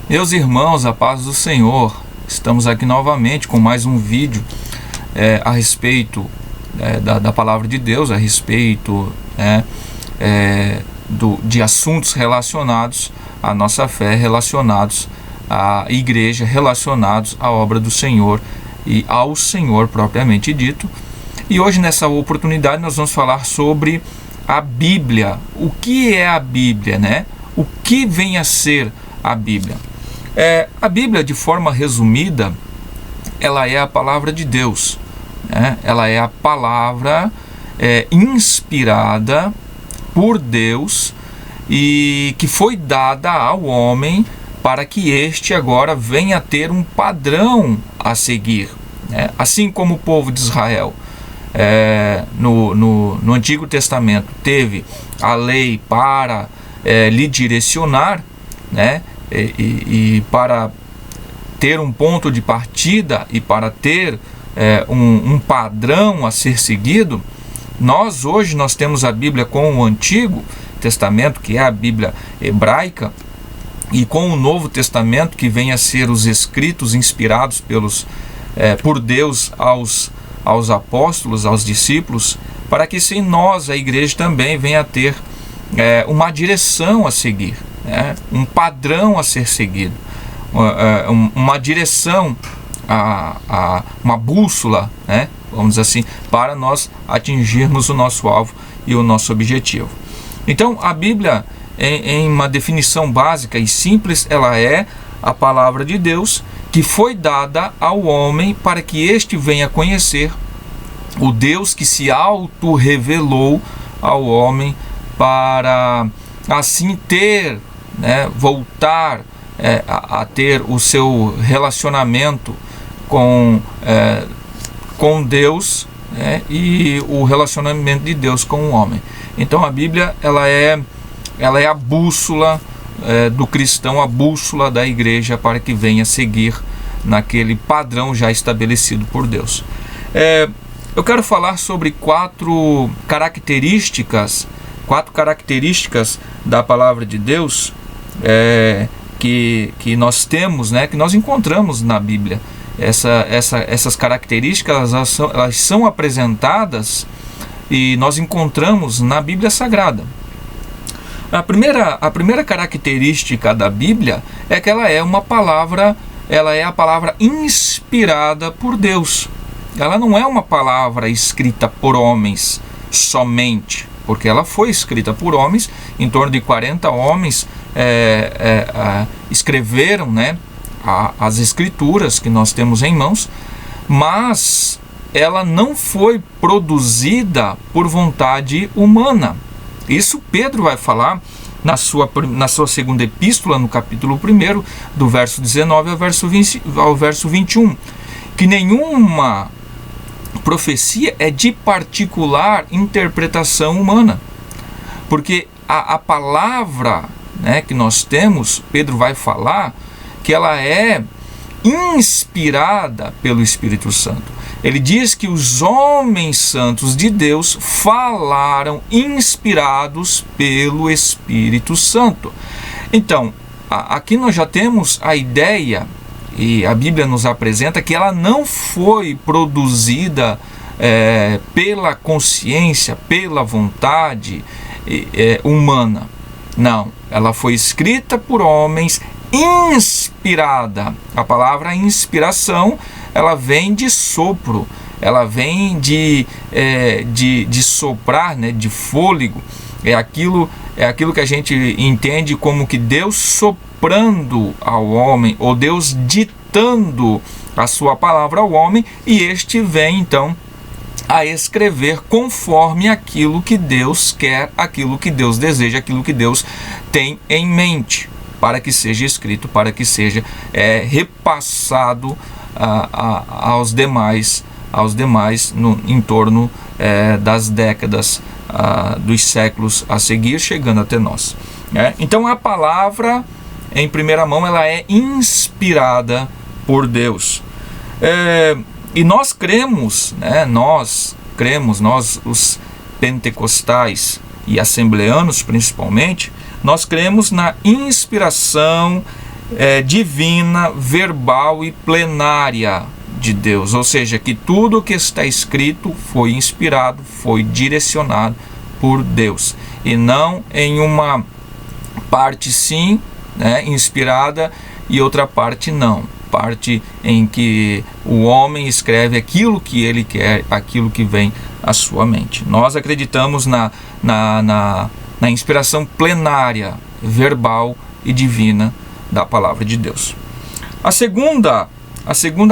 Meus irmãos, a paz do Senhor, estamos aqui novamente com mais um vídeo a respeito da palavra de Deus, a respeito de assuntos relacionados à nossa fé, relacionados à igreja, relacionados à obra do Senhor e ao Senhor propriamente dito. E hoje, nessa oportunidade, nós vamos falar sobre a Bíblia. O que é a Bíblia, né? O que vem a ser a Bíblia? A Bíblia, de forma resumida, ela é a palavra de Deus, né? Ela é a palavra inspirada por Deus e que foi dada ao homem para que este agora venha a ter um padrão a seguir, né? Assim como o povo de Israel no Antigo Testamento teve a lei para lhe direcionar, né? E para ter um ponto de partida e para ter um padrão a ser seguido, hoje nós temos a Bíblia com o Antigo Testamento, que é a Bíblia hebraica, e com o Novo Testamento, que vem a ser os escritos inspirados por Deus aos apóstolos, aos discípulos, para que assim nós, a igreja, também venha a ter uma direção a seguir, né? Um padrão a ser seguido, uma direção, uma bússola, né? Vamos dizer assim, para nós atingirmos o nosso alvo e o nosso objetivo. Então, a Bíblia, em uma definição básica e simples, ela é a palavra de Deus que foi dada ao homem para que este venha conhecer o Deus que se auto-revelou ao homem, para assim ter, né, voltar a ter o seu relacionamento com Deus, né, e o relacionamento de Deus com o homem. Então a Bíblia ela é a bússola do cristão, a bússola da igreja, para que venha seguir naquele padrão já estabelecido por Deus. Eu quero falar sobre quatro características da palavra de Deus que nós temos, né, que nós encontramos na Bíblia. Essas características elas são apresentadas e nós encontramos na Bíblia Sagrada. A primeira característica da Bíblia é que ela é a palavra inspirada por Deus. Ela não é uma palavra escrita por homens somente, porque ela foi escrita por homens. Em torno de 40 homens escreveram, né, as escrituras que nós temos em mãos, mas ela não foi produzida por vontade humana. Isso Pedro vai falar na sua segunda epístola, no capítulo 1, do verso 19 ao verso 21, que nenhuma profecia é de particular interpretação humana, porque a palavra, né, que nós temos, Pedro vai falar que ela é inspirada pelo Espírito Santo. Ele diz que os homens santos de Deus falaram inspirados pelo Espírito Santo. Então, aqui nós já temos a ideia, e a Bíblia nos apresenta que ela não foi produzida pela consciência, pela vontade humana. Não, ela foi escrita por homens, inspirada. A palavra inspiração, ela vem de sopro, ela vem de soprar, né, de fôlego. É aquilo que a gente entende como que Deus soprando ao homem, ou Deus ditando a sua palavra ao homem, e este vem então a escrever conforme aquilo que Deus quer, aquilo que Deus deseja, aquilo que Deus tem em mente, para que seja escrito, para que seja repassado aos demais em torno das décadas, dos séculos a seguir, chegando até nós. Então a palavra, em primeira mão, ela é inspirada por Deus. E nós cremos, né, nós, os pentecostais e assembleanos principalmente, nós cremos na inspiração divina, verbal e plenária de Deus, ou seja, que tudo que está escrito foi inspirado, foi direcionado por Deus, e não em uma parte sim, né, inspirada, e outra parte não, parte em que o homem escreve aquilo que ele quer, aquilo que vem à sua mente. Nós acreditamos na inspiração plenária, verbal e divina da palavra de Deus. A segunda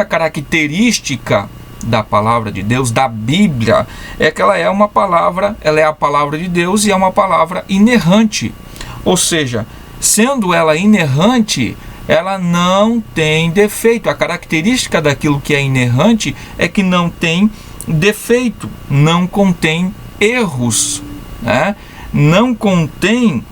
característica da palavra de Deus, da Bíblia, é que ela é uma palavra, ela é a palavra de Deus e é uma palavra inerrante. Ou seja, sendo ela inerrante, ela não tem defeito. A característica daquilo que é inerrante é que não tem defeito, não contém erros, né? Não contém...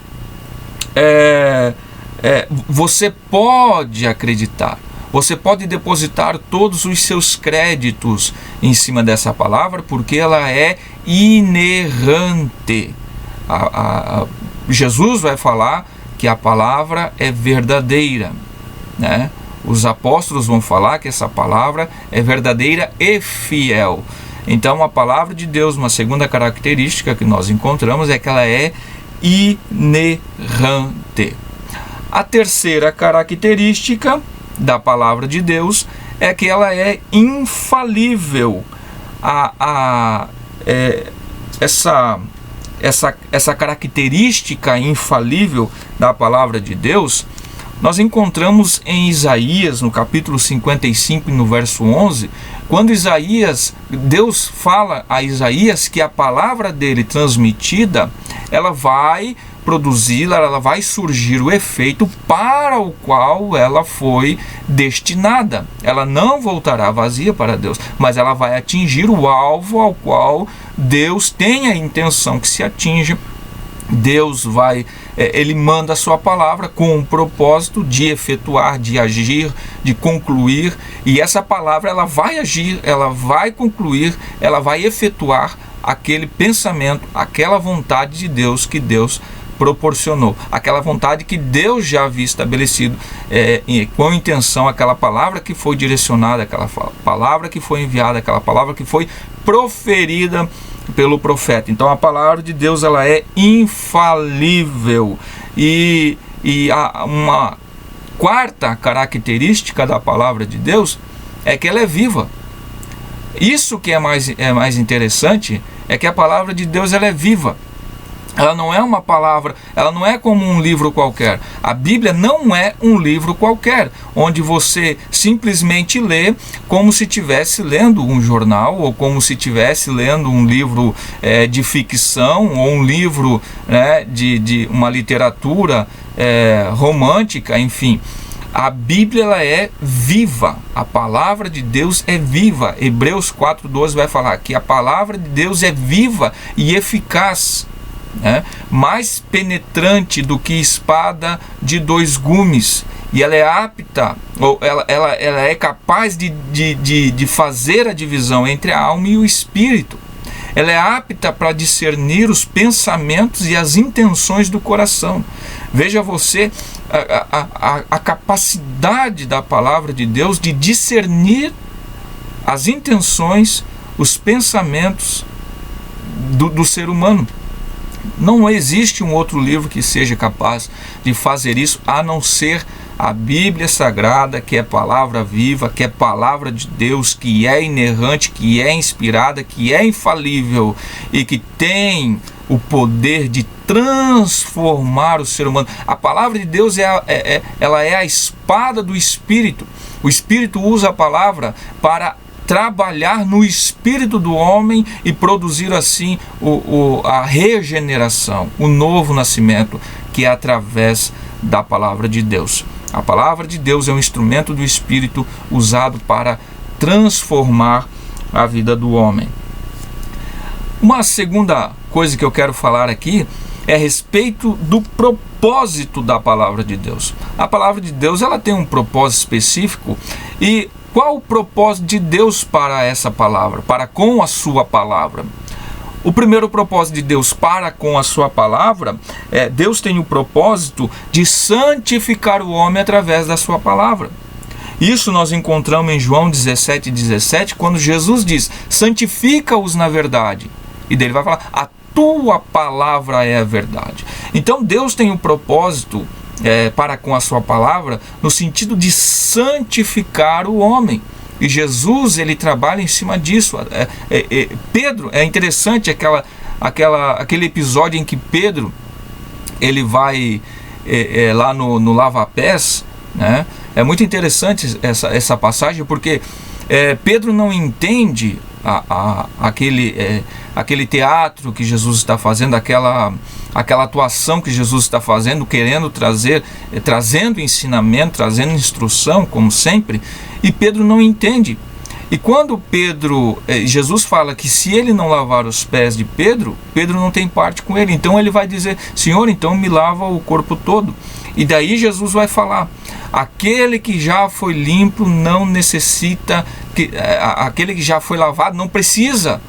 você pode acreditar, você pode depositar todos os seus créditos em cima dessa palavra, porque ela é inerrante. Jesus vai falar que a palavra é verdadeira, né? Os apóstolos vão falar que essa palavra é verdadeira e fiel. Então a palavra de Deus, uma segunda característica que nós encontramos é que ela é inerrante. A terceira característica da palavra de Deus é que ela é infalível. Essa característica infalível da palavra de Deus, nós encontramos em Isaías, no capítulo 55, no verso 11, quando Deus fala a Isaías que a palavra dele transmitida, ela vai produzir, ela vai surgir o efeito para o qual ela foi destinada. Ela não voltará vazia para Deus, mas ela vai atingir o alvo ao qual Deus tem a intenção que se atinja. Deus ele manda a sua palavra com o propósito de efetuar, de agir, de concluir, e essa palavra ela vai agir, ela vai concluir, ela vai efetuar aquele pensamento, aquela vontade de Deus que Deus proporcionou, aquela vontade que Deus já havia estabelecido, com intenção, aquela palavra que foi direcionada, aquela palavra que foi enviada, aquela palavra que foi proferida pelo profeta. Então a palavra de Deus ela é infalível. E uma quarta característica da palavra de Deus é que ela é viva. Isso que é mais interessante é que a palavra de Deus ela é viva. Ela não é uma palavra, ela não é como um livro qualquer. A Bíblia não é um livro qualquer, onde você simplesmente lê como se estivesse lendo um jornal, ou como se estivesse lendo um livro de ficção, ou um livro, né, de uma literatura romântica, enfim. A Bíblia ela é viva, a palavra de Deus é viva. Hebreus 4:12 vai falar que a palavra de Deus é viva e eficaz, mais penetrante do que espada de dois gumes, e ela é apta, ou ela é capaz de fazer a divisão entre a alma e o espírito. Ela é apta para discernir os pensamentos e as intenções do coração. Veja você a capacidade da palavra de Deus de discernir as intenções, os pensamentos do ser humano. Não existe um outro livro que seja capaz de fazer isso, a não ser a Bíblia Sagrada, que é palavra viva, que é palavra de Deus, que é inerrante, que é inspirada, que é infalível e que tem o poder de transformar o ser humano. A palavra de Deus ela é a espada do Espírito. O Espírito usa a palavra para trabalhar no espírito do homem e produzir assim a regeneração, o novo nascimento, que é através da palavra de Deus. A palavra de Deus é um instrumento do Espírito usado para transformar a vida do homem. Uma segunda coisa que eu quero falar aqui é a respeito do propósito da palavra de Deus. A palavra de Deus ela tem um propósito específico. E qual o propósito de Deus para essa palavra, para com a sua palavra? o primeiro propósito de Deus para com a sua palavra, Deus tem o propósito de santificar o homem através da sua palavra. Isso nós encontramos em João 17:17, quando Jesus diz: santifica-os na verdade. E dele vai falar: a tua palavra é a verdade. Então Deus tem um propósito para com a sua palavra no sentido de santificar o homem. E Jesus, ele trabalha em cima disso. Pedro, é interessante aquele episódio em que Pedro, ele vai lá no lava-pés, né? É muito interessante essa passagem, porque Pedro não entende aquele teatro que Jesus está fazendo, aquela atuação que Jesus está fazendo, querendo trazendo ensinamento, trazendo instrução, como sempre, e Pedro não entende. E quando Jesus fala que se ele não lavar os pés de Pedro, Pedro não tem parte com ele. Então ele vai dizer: Senhor, então me lava o corpo todo. E daí Jesus vai falar: aquele que já foi limpo não necessita, aquele que já foi lavado não precisa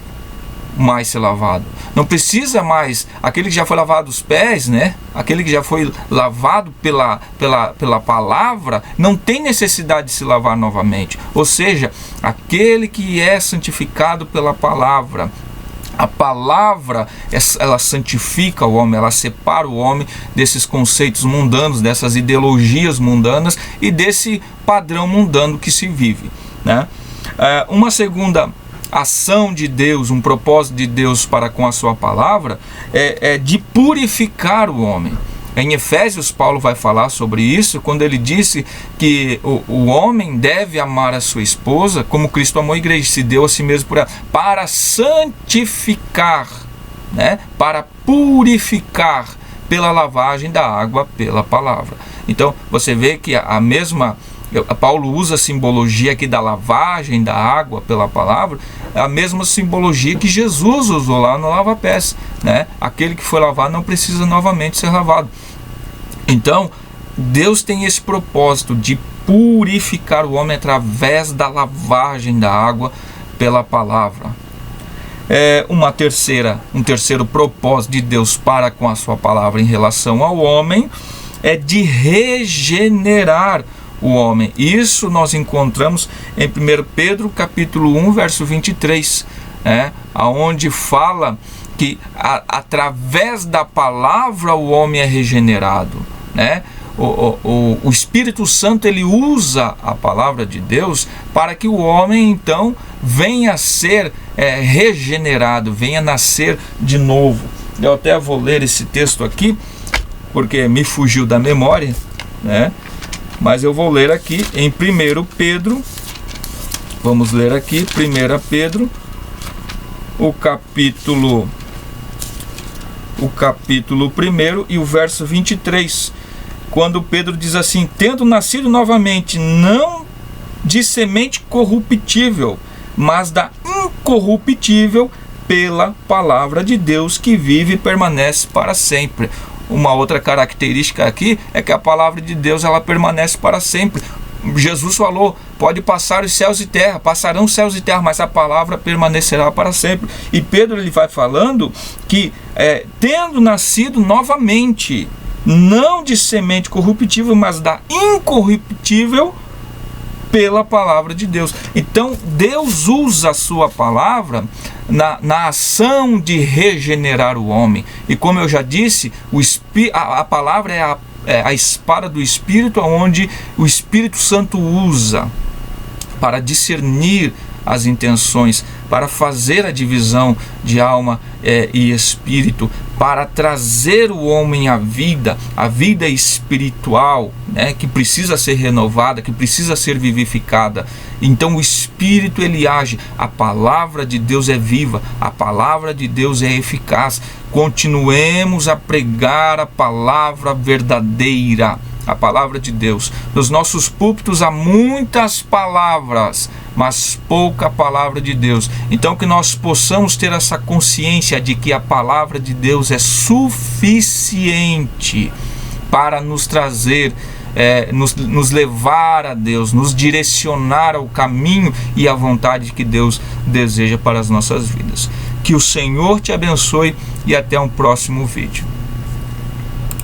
mais ser lavado. Não precisa mais, aquele que já foi lavado os pés, né? Aquele que já foi lavado pela palavra, não tem necessidade de se lavar novamente. Ou seja, aquele que é santificado pela palavra, a palavra, ela santifica o homem, ela separa o homem desses conceitos mundanos, dessas ideologias mundanas e desse padrão mundano que se vive, né? Uma segunda ação de Deus, um propósito de Deus para com a sua palavra é de purificar o homem. Em Efésios, Paulo vai falar sobre isso, quando ele disse que o homem deve amar a sua esposa como Cristo amou a igreja, se deu a si mesmo por ela, para santificar, né? Para purificar pela lavagem da água, pela palavra. Então, você vê que Paulo usa a simbologia aqui da lavagem da água pela palavra, a mesma simbologia que Jesus usou lá no lava-pés, né? Aquele que foi lavado não precisa novamente ser lavado. Então, Deus tem esse propósito de purificar o homem através da lavagem da água pela palavra. Um terceiro propósito de Deus para com a sua palavra em relação ao homem é de regenerar o homem. Isso nós encontramos em 1 Pedro capítulo 1, verso 23, onde fala que através da palavra o homem é regenerado, né? O Espírito Santo, ele usa a palavra de Deus para que o homem então venha a ser regenerado, venha a nascer de novo. Eu até vou ler esse texto aqui, porque me fugiu da memória, né? Mas eu vou ler aqui em 1 Pedro, vamos ler aqui, 1 Pedro, o capítulo 1 e o verso 23, quando Pedro diz assim: tendo nascido novamente, não de semente corruptível, mas da incorruptível, pela palavra de Deus que vive e permanece para sempre. Uma outra característica aqui é que a palavra de Deus, ela permanece para sempre. Jesus falou: pode passar os céus e terra, passarão os céus e terra, mas a palavra permanecerá para sempre. E Pedro, ele vai falando que tendo nascido novamente, não de semente corruptível, mas da incorruptível, pela palavra de Deus. Então Deus usa a sua palavra na ação de regenerar o homem. E como eu já disse, a palavra é a espada do Espírito, onde o Espírito Santo usa para discernir as intenções, para fazer a divisão de alma e espírito, para trazer o homem à vida espiritual, né, que precisa ser renovada, que precisa ser vivificada. Então o Espírito, ele age. A palavra de Deus é viva, a palavra de Deus é eficaz. Continuemos a pregar a palavra verdadeira, a palavra de Deus. Nos nossos púlpitos há muitas palavras, mas pouca palavra de Deus. Então que nós possamos ter essa consciência de que a palavra de Deus é suficiente para nos trazer, nos levar a Deus, nos direcionar ao caminho e à vontade que Deus deseja para as nossas vidas. Que o Senhor te abençoe e até um próximo vídeo.